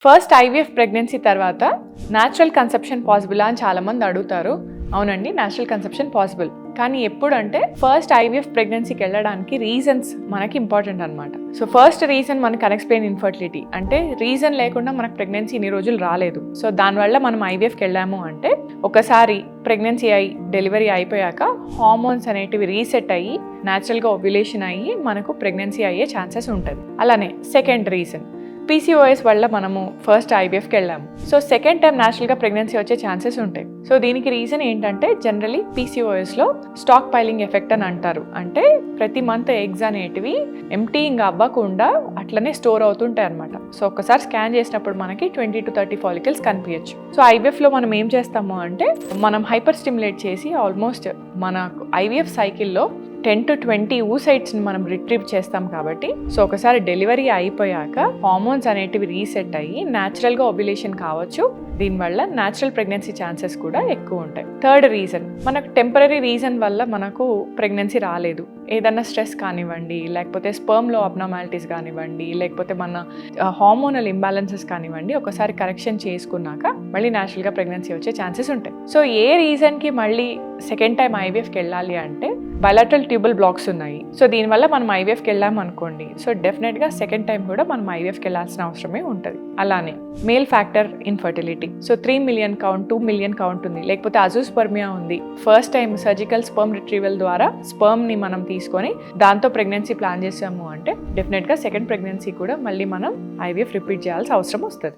First IVF pregnancy తర్వాత natural conception possible అని చాలామంది అడుగుతారు. అవునండి, న్యాచురల్ కన్సెప్షన్ పాసిబుల్. కానీ ఎప్పుడంటే ఫస్ట్ ఐవీఎఫ్ ప్రెగ్నెన్సీకి వెళ్ళడానికి రీజన్స్ మనకి ఇంపార్టెంట్ అనమాట. సో ఫస్ట్ రీజన్ మనకి అన్ఎక్స్ప్లెయిన్ ఇన్ఫర్టిలిటీ, అంటే రీజన్ లేకుండా మనకు ప్రెగ్నెన్సీ ఇన్ని రోజులు రాలేదు. సో దానివల్ల మనం ఐవీఎఫ్కి వెళ్ళాము అంటే ఒకసారి ప్రెగ్నెన్సీ అయ్యి డెలివరీ అయిపోయాక హార్మోన్స్ అనేటివి రీసెట్ అయ్యి న్యాచురల్గా ఓవ్యులేషన్ అయ్యి మనకు ప్రెగ్నెన్సీ అయ్యే ఛాన్సెస్ ఉంటుంది. అలానే సెకండ్ రీజన్ పీసీఓఎస్ వల్ల మనము ఫస్ట్ ఐవీఎఫ్కి వెళ్ళాము. సో సెకండ్ టైం న్యాచురల్గా ప్రెగ్నెన్సీ వచ్చే ఛాన్సెస్ ఉంటాయి. సో దీనికి రీజన్ ఏంటంటే జనరలీ పీసీఓఎస్లో స్టాక్ పైలింగ్ ఎఫెక్ట్ అని అంటారు. అంటే ప్రతి మంత్ ఎగ్స్ అనేటివి ఎంప్టీయింగ్ అవ్వకుండా అట్లనే స్టోర్ అవుతుంటాయి అనమాట. సో ఒకసారి స్కాన్ చేసినప్పుడు మనకి 20 to 30 ఫాలికల్స్ కనిపించచ్చు. సో ఐవీఎఫ్లో మనం ఏం చేస్తాము అంటే మనం హైపర్ స్టిమ్యులేట్ చేసి ఆల్మోస్ట్ మన ఐవీఎఫ్ సైకిల్లో 10 to 20 oocytesని మనం రిట్రీవ్ చేస్తాం కాబట్టి సో ఒకసారి డెలివరీ అయిపోయాక హార్మోన్స్ అనేటివి రీసెట్ అయ్యి న్యాచురల్గా ఓవ్యులేషన్ కావచ్చు. దీనివల్ల న్యాచురల్ ప్రెగ్నెన్సీ ఛాన్సెస్ కూడా ఎక్కువ ఉంటాయి. థర్డ్ రీజన్ మనకు టెంపరీ రీజన్ వల్ల మనకు ప్రెగ్నెన్సీ రాలేదు. ఏదన్నా స్ట్రెస్ కానివ్వండి, లేకపోతే స్పర్మ్లో అబ్నార్మాలిటీస్ కానివ్వండి, లేకపోతే మన హార్మోనల్ ఇంబ్యాలెన్సెస్ కానివ్వండి, ఒకసారి కరెక్షన్ చేసుకున్నాక మళ్ళీ న్యాచురల్గా ప్రెగ్నెన్సీ వచ్చే ఛాన్సెస్ ఉంటాయి. సో ఏ రీజన్కి మళ్ళీ సెకండ్ టైం ఐవీఎఫ్కి వెళ్ళాలి అంటే బయలాటరల్ ట్యూబల్ బ్లాక్స్ ఉన్నాయి. సో దీనివల్ల మనం ఐవీఎఫ్కి వెళ్ళాం అనుకోండి, సో డెఫినెట్గా సెకండ్ టైం కూడా మనం ఐవీఎఫ్కి వెళ్ళాల్సిన అవసరమే ఉంటుంది. అలానే male factor infertility, so 3 million count, 2 million count ఉంది, లేకపోతే అజూస్పర్మియా ఉంది. First time surgical sperm retrieval ద్వారా స్పర్మ్ని మనం తీసుకొని దాంతో ప్రెగ్నెన్సీ ప్లాన్ చేసాము అంటే డెఫినెట్గా సెకండ్ ప్రెగ్నెన్సీ కూడా మళ్ళీ మనం ఐవీఎఫ్ రిపీట్ చేయాల్సిన అవసరం వస్తుంది.